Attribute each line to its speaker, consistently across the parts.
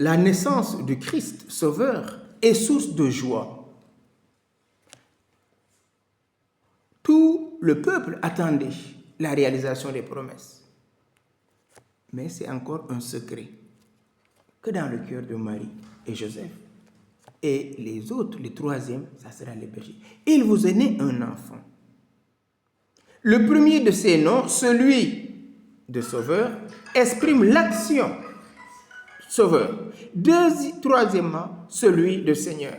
Speaker 1: la naissance du Christ Sauveur est source de joie. Tout le peuple attendait la réalisation des promesses. Mais c'est encore un secret que dans le cœur de Marie et Joseph. Et les autres, les troisièmes, ça sera les bergers. Il vous est né un enfant. Le premier de ces noms, celui de Sauveur, exprime l'action Sauveur. Troisièmement, celui de Seigneur,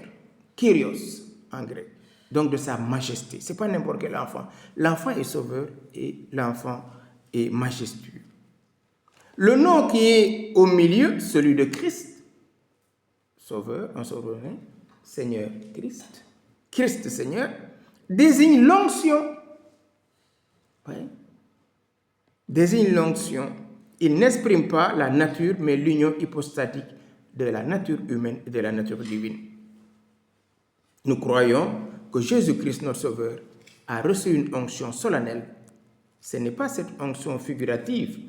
Speaker 1: Kyrios en grec, donc de sa majesté. Ce n'est pas n'importe quel enfant. L'enfant est sauveur et l'enfant est majestueux. Le nom qui est au milieu, celui de Christ, Sauveur, un sauveur, Seigneur Christ, Christ Seigneur, désigne l'onction. Oui. Désigne l'onction. Il n'exprime pas la nature, mais l'union hypostatique de la nature humaine et de la nature divine. Nous croyons que Jésus-Christ, notre Sauveur, a reçu une onction solennelle. Ce n'est pas cette onction figurative,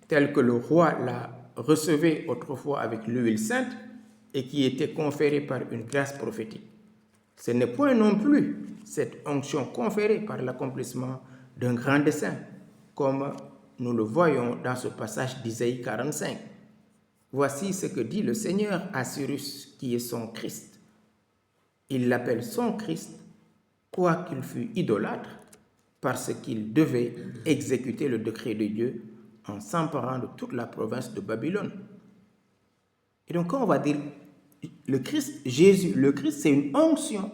Speaker 1: telle que le roi la recevait autrefois avec l'huile sainte et qui était conférée par une grâce prophétique. Ce n'est point non plus cette onction conférée par l'accomplissement d'un grand dessein, comme nous le voyons dans ce passage d'Isaïe 45. Voici ce que dit le Seigneur à Cyrus, qui est son Christ. Il l'appelle son Christ, quoiqu'il fût idolâtre, parce qu'il devait exécuter le décret de Dieu en s'emparant de toute la province de Babylone. Et donc, quand on va dire le Christ, Jésus, le Christ, c'est une onction.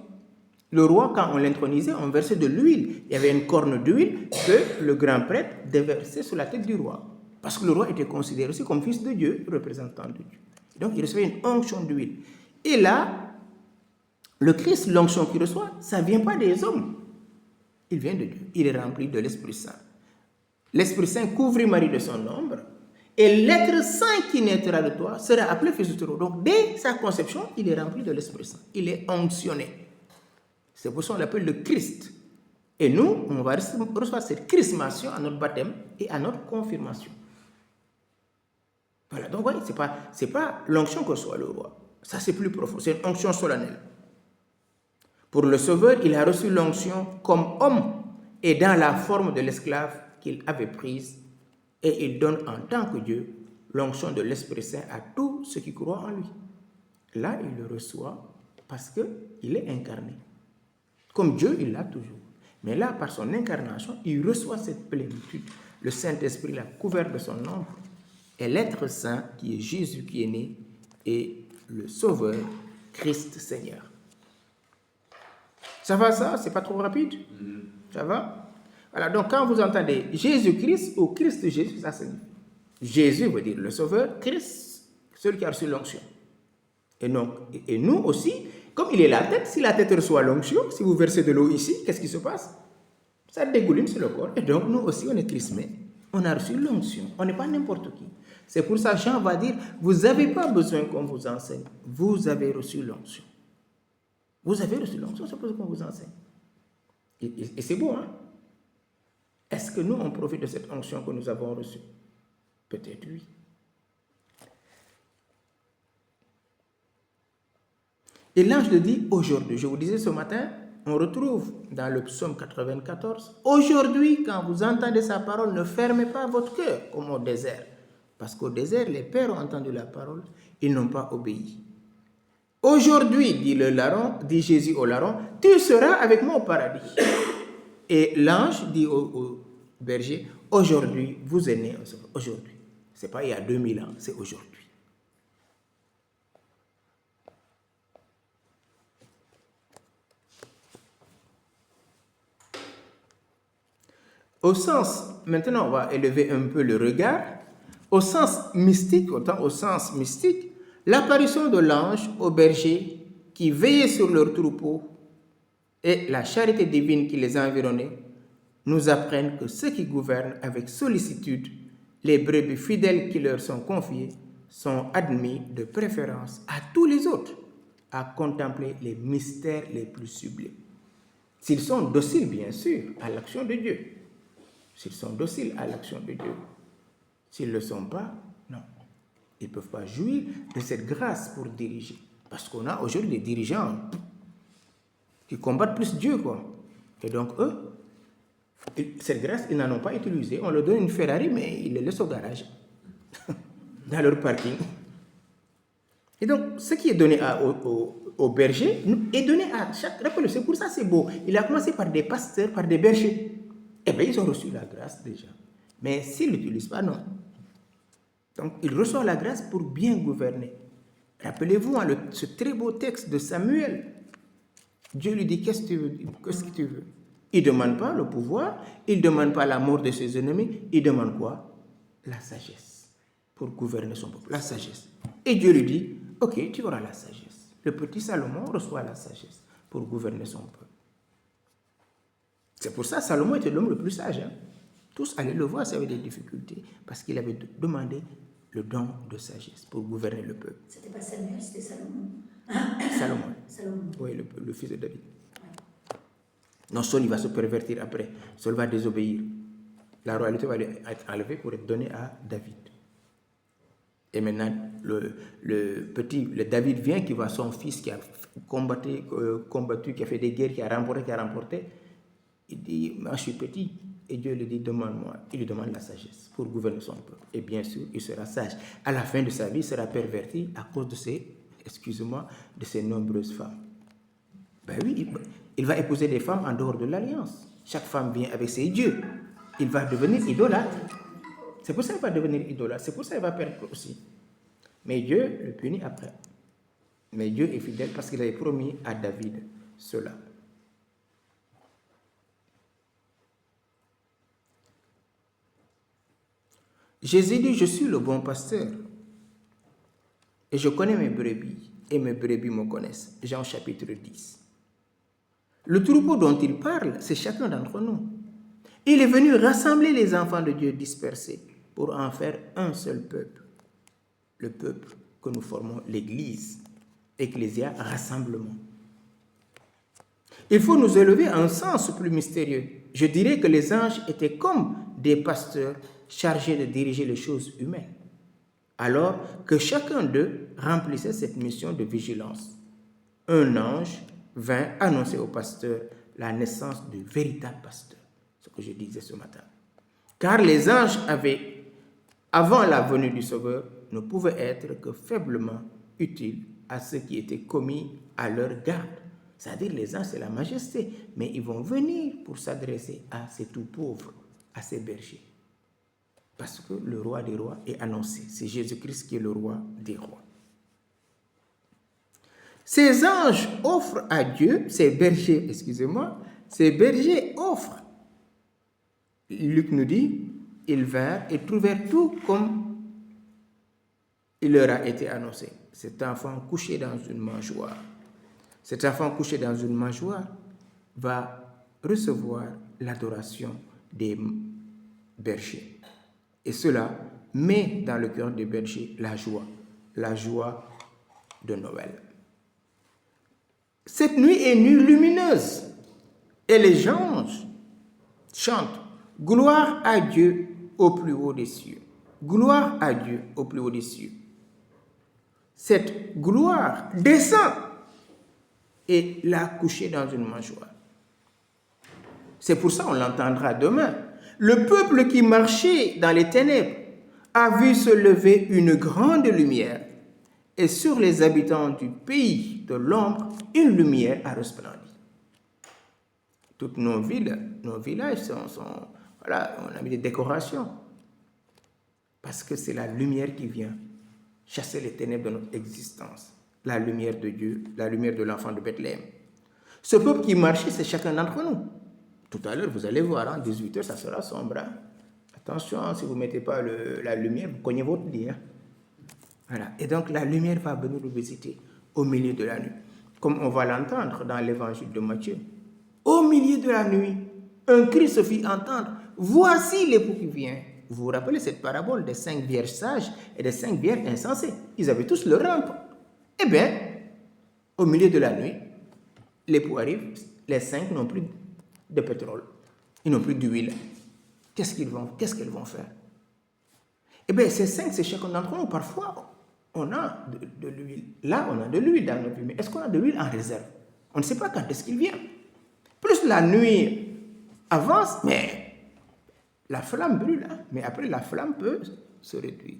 Speaker 1: Le roi, quand on l'intronisait, on versait de l'huile. Il y avait une corne d'huile que le grand prêtre déversait sur la tête du roi. Parce que le roi était considéré aussi comme fils de Dieu, représentant de Dieu. Donc, il recevait une onction d'huile. Et là, le Christ, l'onction qu'il reçoit, ça ne vient pas des hommes. Il vient de Dieu. Il est rempli de l'Esprit Saint. L'Esprit Saint couvrit Marie de son ombre. Et l'être saint qui naîtra de toi sera appelé fils de Dieu. Donc, dès sa conception, il est rempli de l'Esprit Saint. Il est onctionné. C'est pour ça qu'on l'appelle le Christ. Et nous, on va recevoir cette chrismation à notre baptême et à notre confirmation. Voilà, donc voyez, c'est pas l'onction que reçoit le roi. Ça, c'est plus profond. C'est une onction solennelle. Pour le Sauveur, il a reçu l'onction comme homme et dans la forme de l'esclave qu'il avait prise. Et il donne en tant que Dieu l'onction de l'Esprit Saint à tous ceux qui croient en lui. Là, il le reçoit parce qu'il est incarné. Comme Dieu, il l'a toujours. Mais là, par son incarnation, il reçoit cette plénitude. Le Saint-Esprit l'a couvert de son ombre. Et l'être saint, qui est Jésus qui est né, est le Sauveur, Christ Seigneur. Ça va ça? C'est pas trop rapide? Ça va? Voilà, donc quand vous entendez Jésus-Christ ou Christ Jésus, ça signifie. Jésus veut dire le Sauveur, Christ, celui qui a reçu l'onction. Et nous aussi, comme il est la tête, si la tête reçoit l'onction, si vous versez de l'eau ici, qu'est-ce qui se passe? Ça dégouline sur le corps. Et donc, nous aussi, on est chrismés. On a reçu l'onction. On n'est pas n'importe qui. C'est pour ça que Jean va dire, vous n'avez pas besoin qu'on vous enseigne. Vous avez reçu l'onction. Vous avez reçu l'onction, c'est pour ça qu'on vous enseigne. Et c'est beau, hein? Est-ce que nous, on profite de cette onction que nous avons reçue? Peut-être oui. Et l'ange le dit aujourd'hui. Je vous disais ce matin, on retrouve dans le psaume 94, aujourd'hui, quand vous entendez sa parole, ne fermez pas votre cœur comme au désert. Parce qu'au désert, les pères ont entendu la parole, ils n'ont pas obéi. Aujourd'hui, dit Jésus au larron, tu seras avec moi au paradis. Et l'ange dit au berger, aujourd'hui, vous êtes nés aujourd'hui. Ce n'est pas il y a 2000 ans, c'est aujourd'hui. Au sens, maintenant on va élever un peu le regard, au sens mystique, l'apparition de l'ange aux bergers qui veillaient sur leur troupeau et la charité divine qui les environnait nous apprennent que ceux qui gouvernent avec sollicitude les brebis fidèles qui leur sont confiées sont admis de préférence à tous les autres à contempler les mystères les plus sublimes. S'ils sont dociles, bien sûr, à l'action de Dieu. S'ils sont dociles à l'action de Dieu. S'ils ne le sont pas, non. Ils ne peuvent pas jouir de cette grâce pour diriger. Parce qu'on a aujourd'hui des dirigeants qui combattent plus Dieu, quoi. Et donc, eux, cette grâce, ils n'en ont pas utilisé. On leur donne une Ferrari, mais ils les laissent au garage, dans leur parking. Et donc, ce qui est donné au berger est donné à chaque... Rappelez, c'est pour ça que c'est beau. Il a commencé par des pasteurs, par des bergers. Eh bien, ils ont reçu la grâce déjà. Mais s'ils ne l'utilisent pas, non. Donc, ils reçoivent la grâce pour bien gouverner. Rappelez-vous, ce très beau texte de Samuel. Dieu lui dit, qu'est-ce que tu veux? Qu'est-ce que tu veux? Il ne demande pas le pouvoir, il ne demande pas la mort de ses ennemis, il demande quoi? La sagesse pour gouverner son peuple, la sagesse. Et Dieu lui dit, ok, tu auras la sagesse. Le petit Salomon reçoit la sagesse pour gouverner son peuple. C'est pour ça que Salomon était l'homme le plus sage. Hein? Tous allaient le voir, ça avait des difficultés, parce qu'il avait demandé le don de sagesse pour gouverner le peuple.
Speaker 2: C'était pas Samuel, c'était Salomon.
Speaker 1: Salomon. Oui, le fils de David. Non, Saul, il va se pervertir après. Saul va désobéir. La royauté va être enlevée pour être donnée à David. Et maintenant, le David vient, qui voit son fils qui a combattu, qui a fait des guerres, qui a remporté. Il dit, moi je suis petit. Et Dieu lui dit, demande-moi. Il lui demande la sagesse pour gouverner son peuple. Et bien sûr, il sera sage. À la fin de sa vie, il sera perverti à cause de ses nombreuses femmes. Ben oui, il va épouser des femmes en dehors de l'alliance. Chaque femme vient avec ses dieux. Il va devenir idolâtre. C'est pour ça qu'il va devenir idolâtre. C'est pour ça qu'il va perdre aussi. Mais Dieu le punit après. Mais Dieu est fidèle parce qu'il avait promis à David cela. Jésus dit, je suis le bon pasteur. Et je connais mes brebis. Et mes brebis me connaissent. Jean chapitre 10. Le troupeau dont il parle, c'est chacun d'entre nous. Il est venu rassembler les enfants de Dieu dispersés pour en faire un seul peuple. Le peuple que nous formons l'Église. Ecclésia, rassemblement. Il faut nous élever à un sens plus mystérieux. Je dirais que les anges étaient comme des pasteurs chargés de diriger les choses humaines, alors que chacun d'eux remplissait cette mission de vigilance. Un ange vint annoncer au pasteur la naissance du véritable pasteur, ce que je disais ce matin. Car les anges avant la venue du Sauveur, ne pouvaient être que faiblement utiles à ceux qui étaient commis à leur garde. C'est-à-dire, les anges, c'est la majesté, mais ils vont venir pour s'adresser à ces tout pauvres, à ces bergers. Parce que le roi des rois est annoncé. C'est Jésus-Christ qui est le roi des rois. Ces anges offrent à Dieu, ces bergers offrent. Luc nous dit, ils vinrent et trouvèrent tout comme il leur a été annoncé. Cet enfant couché dans une mangeoire. Cet enfant couché dans une mangeoire va recevoir l'adoration des bergers. Et cela met dans le cœur des bergers la joie de Noël. Cette nuit est nuit lumineuse et les anges chantent « Gloire à Dieu au plus haut des cieux ». Gloire à Dieu au plus haut des cieux. Cette gloire descend et l'a couché dans une mangeoire. C'est pour ça qu'on l'entendra demain. Le peuple qui marchait dans les ténèbres a vu se lever une grande lumière, et sur les habitants du pays de l'ombre, une lumière a resplendi. Toutes nos villes, nos villages voilà, on a mis des décorations, parce que c'est la lumière qui vient chasser les ténèbres de notre existence. La lumière de Dieu, la lumière de l'enfant de Bethléem. Ce peuple qui marchait, c'est chacun d'entre nous. Tout à l'heure, vous allez voir, 18h, ça sera sombre. Hein? Attention, si vous ne mettez pas la lumière, vous cognez votre lit. Hein? Voilà. Et donc, la lumière va venir nous visiter au milieu de la nuit. Comme on va l'entendre dans l'évangile de Matthieu. Au milieu de la nuit, un cri se fit entendre. Voici l'époux qui vient. Vous vous rappelez cette parabole des 5 vierges sages et des 5 vierges insensées. Ils avaient tous leur lampe. Eh bien, au milieu de la nuit, l'époux arrive, les 5 n'ont plus de pétrole, ils n'ont plus d'huile. Qu'est-ce qu'elles vont faire? Eh bien, ces 5, c'est chacun d'entre nous. Parfois, on a de l'huile. Là, on a de l'huile dans notre vie. Mais est-ce qu'on a de l'huile en réserve? On ne sait pas quand est-ce qu'il vient. Plus la nuit avance, mais la flamme brûle. Hein? Mais après, la flamme peut se réduire.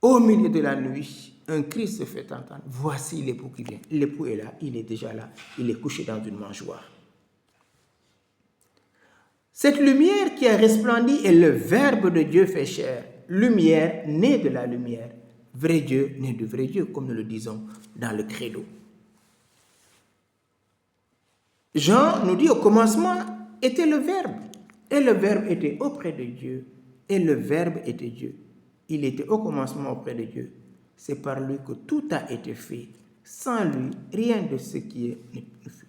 Speaker 1: Au milieu de la nuit, un cri se fait entendre. Voici l'époux qui vient. L'époux est là, il est déjà là. Il est couché dans une mangeoire. Cette lumière qui a resplendi est le Verbe de Dieu fait chair. Lumière née de la lumière. Vrai Dieu né de vrai Dieu, comme nous le disons dans le credo. Jean nous dit au commencement était le Verbe. Et le Verbe était auprès de Dieu. Et le Verbe était Dieu. Il était au commencement auprès de Dieu. C'est par lui que tout a été fait. Sans lui, rien de ce qui est ne fut.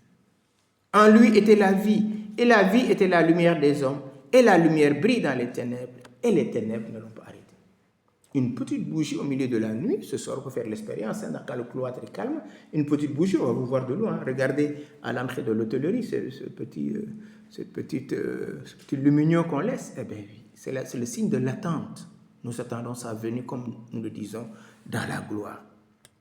Speaker 1: En lui était la vie. Et la vie était la lumière des hommes. Et la lumière brille dans les ténèbres. Et les ténèbres ne l'ont pas arrêté. Une petite bougie au milieu de la nuit, ce soir, on peut faire l'expérience, hein, quand le cloître est calme. Une petite bougie, on va vous voir de loin. Regardez à l'entrée de l'hôtellerie, ce petit lumignon qu'on laisse. Eh bien, oui, c'est le signe de l'attente. Nous attendons sa venue, comme nous le disons, dans la gloire.